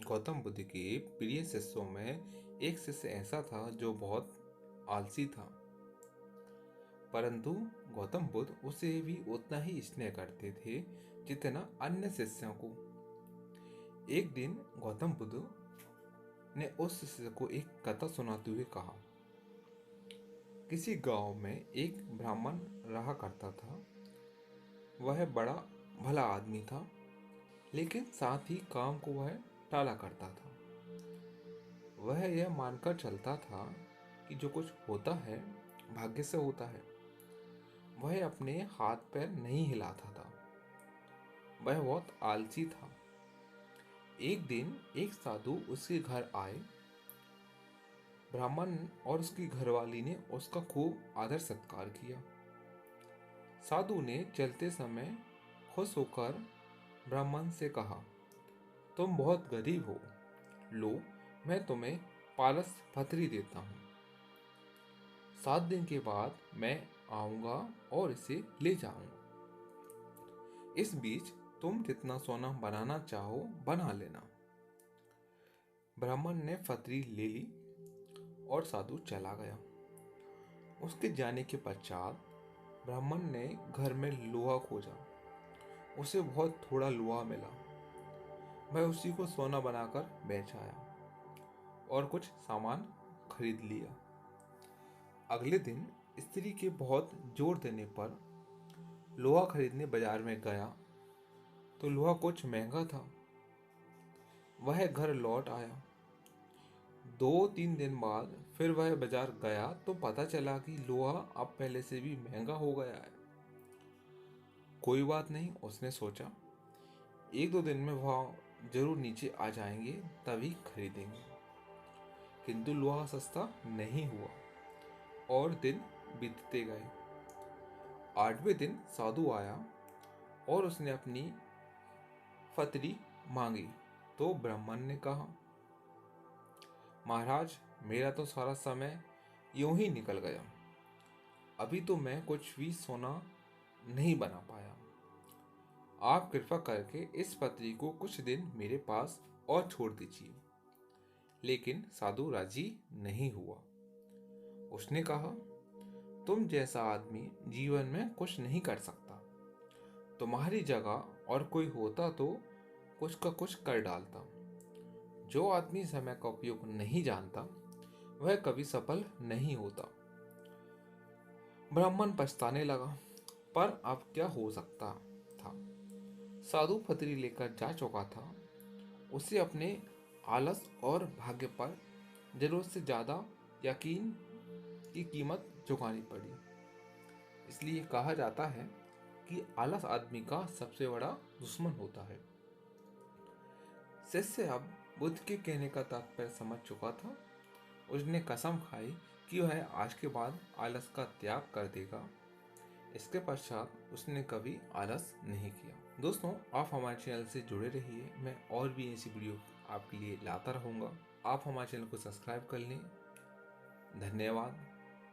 गौतम बुद्ध के प्रिय शिष्यों में एक शिष्य ऐसा था जो बहुत आलसी था, परंतु गौतम बुद्ध उसे भी उतना ही स्नेह करते थे जितना अन्य शिष्यों को। एक दिन गौतम बुद्ध ने उस शिष्य को एक कथा सुनाते हुए कहा, किसी गांव में एक ब्राह्मण रहा करता था। वह बड़ा भला आदमी था, लेकिन साथ ही काम को वह टाला करता था। वह यह मानकर चलता था कि जो कुछ होता है भाग्य से होता है। वह अपने हाथ पैर नहीं हिलाता था। वह बहुत आलसी था। एक दिन एक साधु उसके घर आए। ब्राह्मण और उसकी घरवाली ने उसका खूब आदर सत्कार किया। साधु ने चलते समय खुश होकर ब्राह्मण से कहा, तुम बहुत गरीब हो, लो मैं तुम्हें पारस पत्री देता हूँ। 7 दिन के बाद मैं आऊंगा और इसे ले जाऊंगा। इस बीच तुम जितना सोना बनाना चाहो बना लेना। ब्राह्मण ने पत्री ले ली और साधु चला गया। उसके जाने के पश्चात ब्राह्मण ने घर में लोहा खोजा। उसे बहुत थोड़ा लोहा मिला। वह उसी को सोना बनाकर बेच आया और कुछ सामान खरीद लिया। अगले दिन स्त्री के बहुत जोर देने पर लोहा खरीदने बाजार में गया तो लोहा कुछ महंगा था। वह घर लौट आया। 2-3 दिन बाद फिर वह बाजार गया तो पता चला कि लोहा अब पहले से भी महंगा हो गया है। कोई बात नहीं, उसने सोचा, 1-2 दिन में वह जरूर नीचे आ जाएंगे, तभी खरीदेंगे। किंतु लोहा सस्ता नहीं हुआ और दिन बीतते गए। 8वें दिन साधु आया और उसने अपनी पत्री मांगी तो ब्राह्मण ने कहा, महाराज, मेरा तो सारा समय यूं ही निकल गया। अभी तो मैं कुछ भी सोना नहीं बना पाया। आप कृपा करके इस पत्री को कुछ दिन मेरे पास और छोड़ दीजिए। लेकिन साधु राजी नहीं हुआ। उसने कहा, तुम जैसा आदमी जीवन में कुछ नहीं कर सकता। तुम्हारी जगह और कोई होता तो कुछ का कुछ कर डालता। जो आदमी समय का उपयोग नहीं जानता वह कभी सफल नहीं होता। ब्राह्मण पछताने लगा, पर अब क्या हो सकता था। साधु पत्री लेकर जा चुका था। उसे अपने आलस और भाग्य पर जरूरत से ज्यादा यकीन की कीमत चुकानी पड़ी। इसलिए कहा जाता है कि आलस आदमी का सबसे बड़ा दुश्मन होता है। शिष्य अब बुद्ध के कहने का तात्पर्य समझ चुका था। उसने कसम खाई कि वह आज के बाद आलस का त्याग कर देगा। इसके पश्चात उसने कभी आलस नहीं किया। दोस्तों, आप हमारे चैनल से जुड़े रहिए। मैं और भी ऐसी वीडियो आपके लिए लाता रहूँगा। आप हमारे चैनल को सब्सक्राइब कर लें। धन्यवाद।